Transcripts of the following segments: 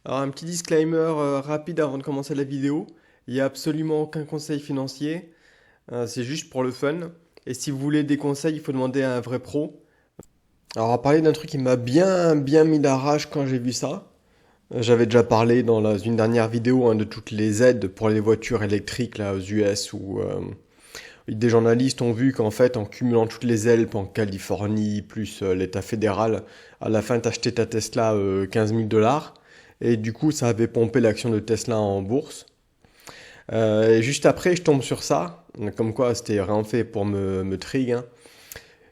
Alors un petit disclaimer rapide avant de commencer la vidéo. Il n'y a absolument aucun conseil financier, c'est juste pour le fun. Et si vous voulez des conseils, il faut demander à un vrai pro. Alors on va parler d'un truc qui m'a bien mis la rage quand j'ai vu ça. J'avais déjà parlé dans une dernière vidéo de toutes les aides pour les voitures électriques là, aux US où des journalistes ont vu qu'en fait en cumulant toutes les aides en Californie plus l'État fédéral, à la fin t'achetais ta Tesla 15 000 dollars. Et du coup, ça avait pompé l'action de Tesla en bourse. Et juste après, je tombe sur ça. Comme quoi, c'était vraiment fait pour me trigger, hein.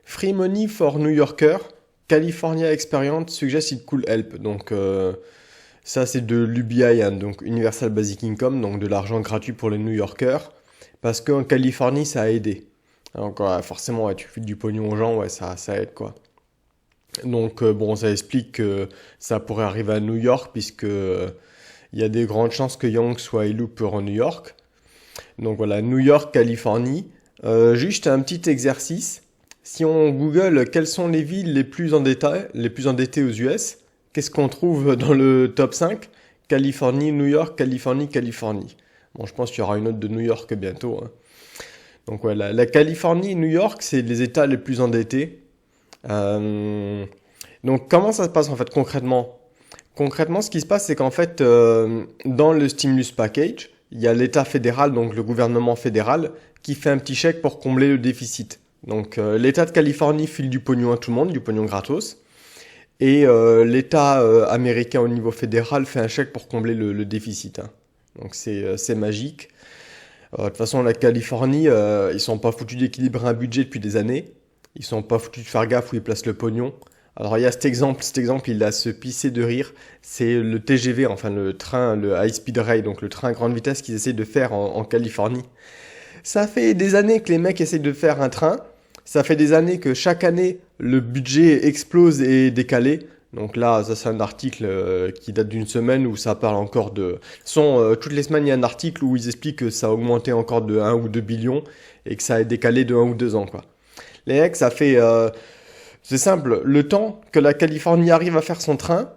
Free money for New Yorker. California Experience suggests it could help. Donc, ça, c'est de l'UBI, hein, donc Universal Basic Income, donc de l'argent gratuit pour les New Yorkers. Parce qu'en Californie, ça a aidé. Donc, forcément, ouais, tu files du pognon aux gens, ouais, ça aide, quoi. Donc, bon, ça explique que ça pourrait arriver à New York, puisque il y a des grandes chances que Young soit élu pour New York. Donc voilà, New York, Californie. Juste un petit exercice. Si on Google quelles sont les villes les plus endettées aux US, qu'est-ce qu'on trouve dans le top 5? Californie, New York, Californie, Californie. Bon, je pense qu'il y aura une autre de New York bientôt, hein. Donc voilà, la Californie et New York, c'est les États les plus endettés. Euh, donc comment ça se passe en fait concrètement? Concrètement, ce qui se passe, c'est qu'en fait, dans le stimulus package, il y a l'État fédéral, donc le gouvernement fédéral, qui fait un petit chèque pour combler le déficit. Donc l'État de Californie file du pognon à tout le monde, du pognon gratos, et l'État américain au niveau fédéral fait un chèque pour combler le déficit, hein. Donc c'est magique. De toute façon, la Californie, ils sont pas foutus d'équilibrer un budget depuis des années. Ils sont pas foutus de faire gaffe où ils placent le pognon. Alors il y a cet exemple, il a se pisser de rire. C'est le TGV, enfin le train, le high speed rail, donc le train à grande vitesse qu'ils essaient de faire en Californie. Ça fait des années que les mecs essayent de faire un train. Ça fait des années que chaque année le budget explose et est décalé. Donc là, ça c'est un article qui date d'une semaine où ça parle encore de... Toutes les semaines, il y a un article où ils expliquent que ça a augmenté encore de 1 ou 2 billions et que ça a décalé de 1 ou 2 ans, quoi. Les mecs, ça fait... c'est simple, le temps que la Californie arrive à faire son train,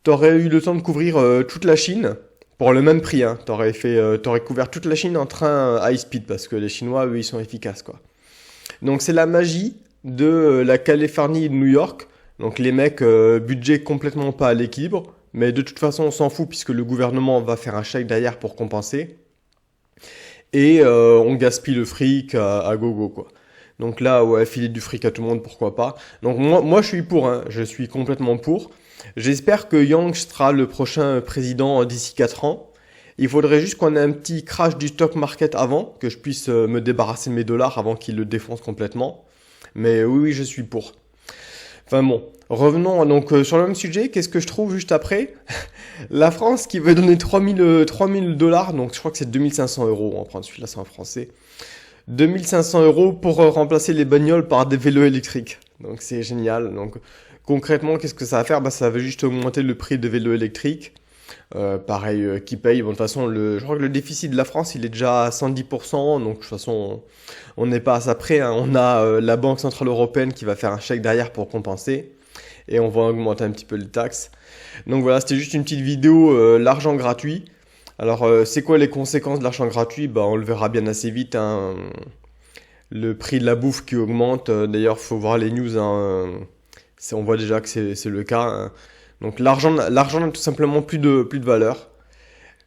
t'aurais eu le temps de couvrir toute la Chine pour le même prix, hein. T'aurais couvert toute la Chine en train high speed parce que les Chinois, eux, ils sont efficaces, quoi. Donc c'est la magie de la Californie et de New York. Donc les mecs, budget complètement pas à l'équilibre, mais de toute façon on s'en fout puisque le gouvernement va faire un chèque derrière pour compenser. Et on gaspille le fric à gogo, quoi. Donc là, ouais, filer du fric à tout le monde, pourquoi pas. Donc moi je suis pour, hein, je suis complètement pour. J'espère que Yang sera le prochain président d'ici 4 ans. Il faudrait juste qu'on ait un petit crash du stock market avant, que je puisse me débarrasser de mes dollars avant qu'il le défonce complètement. Mais oui, je suis pour. Enfin bon, revenons donc sur le même sujet. Qu'est-ce que je trouve juste après? La France qui veut donner 3000 dollars, donc je crois que c'est 2500 euros. On va prendre celui-là, c'est en français. 2500 euros pour remplacer les bagnoles par des vélos électriques. Donc c'est génial. Donc concrètement, qu'est-ce que ça va faire? Bah, ça va juste augmenter le prix des vélos électriques. Pareil, qui paye. Bon, de toute façon, je crois que le déficit de la France, il est déjà à 110%. Donc de toute façon, on n'est pas à ça près, hein. On a la Banque Centrale Européenne qui va faire un chèque derrière pour compenser. Et on va augmenter un petit peu les taxes. Donc voilà, c'était juste une petite vidéo, l'argent gratuit. Alors, c'est quoi les conséquences de l'argent gratuit? Bah, on le verra bien assez vite, hein. Le prix de la bouffe qui augmente. D'ailleurs, faut voir les news, hein. On voit déjà que c'est le cas, hein. Donc, l'argent n'a tout simplement plus de valeur.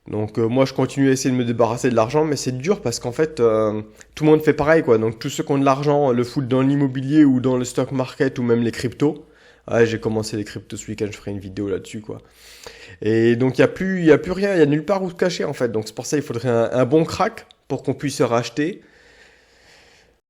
Donc, moi, je continue à essayer de me débarrasser de l'argent, mais c'est dur parce qu'en fait, tout le monde fait pareil, quoi. Donc, tous ceux qui ont de l'argent le foutent dans l'immobilier ou dans le stock market ou même les cryptos. Ouais, j'ai commencé les cryptos ce week-end, je ferai une vidéo là-dessus, quoi. Et donc, il y a plus rien, il y a nulle part où se cacher, en fait. Donc, c'est pour ça qu'il faudrait un bon crack pour qu'on puisse se racheter.